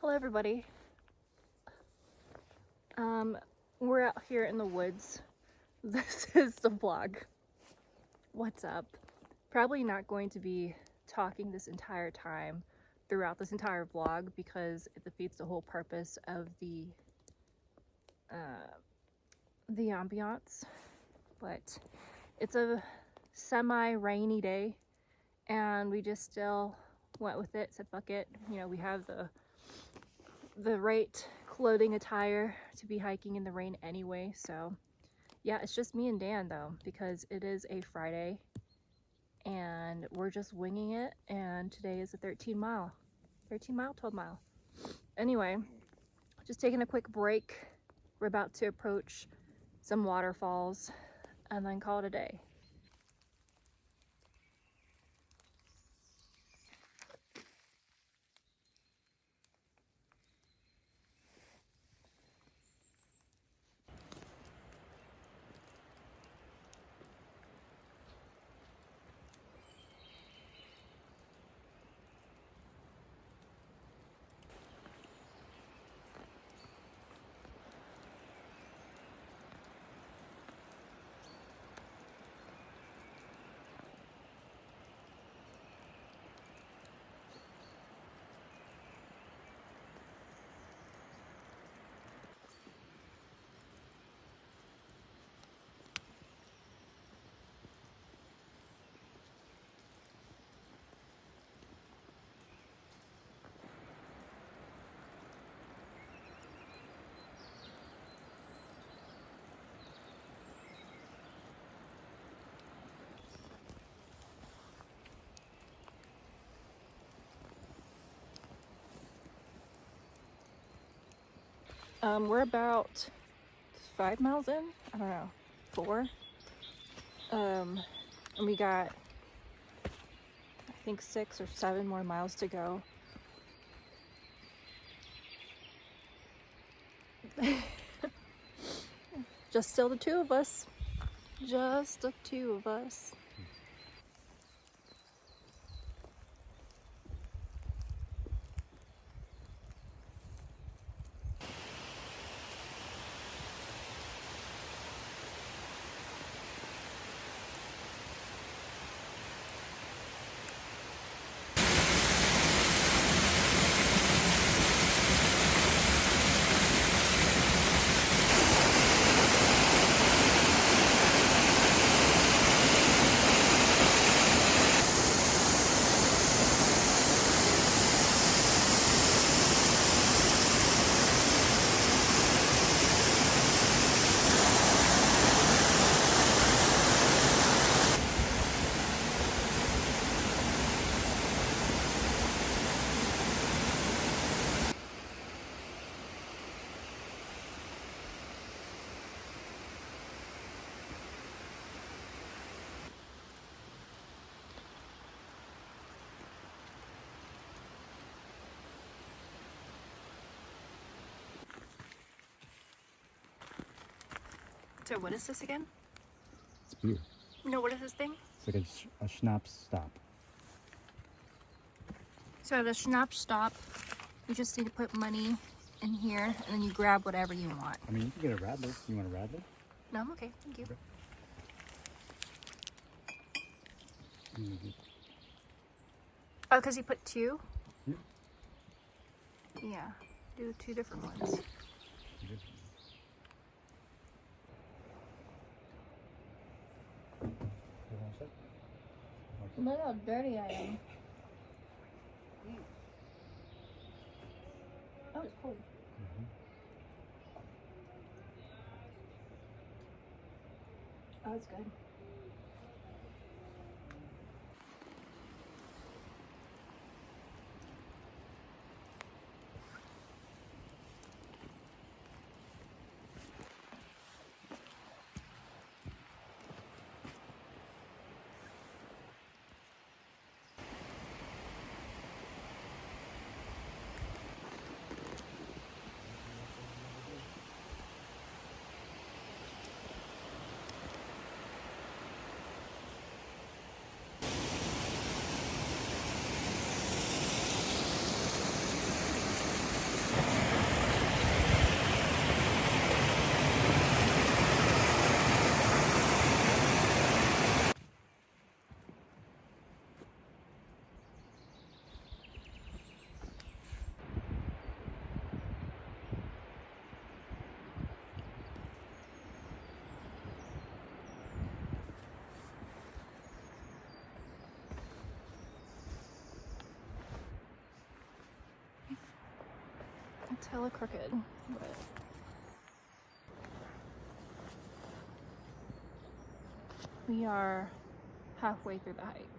Hello everybody. We're out here in the woods. This is the vlog. What's up? Probably not going to be talking this entire time throughout this entire vlog because it defeats the whole purpose of the ambiance. But it's a semi-rainy day and we just still went with it, said fuck it. You know, we have the right clothing attire to be hiking in the rain anyway, so yeah, it's just me and Dan though, because it is a Friday and we're just winging it, and today is a 12 mile. Anyway, just taking a quick break. We're about to approach some waterfalls and then call it a day. We're about 5 miles in, I don't know, 4. And we got, I think 6 or 7 more miles to go. Just still the two of us. Just the two of us. So what is this again? It's beer. No, what is this thing? It's like a schnapps stop. So the schnapps stop, you just need to put money in here and then you grab whatever you want. I mean, you can get a radler. You want a radler? No, I'm okay, thank you. Okay. Mm-hmm. Oh, because you put 2? Yeah. Yeah, do 2 different ones. Look how dirty I am. Oh, it's cold. Mm-hmm. Oh, it's good. It's hella crooked, but we are halfway through the hike.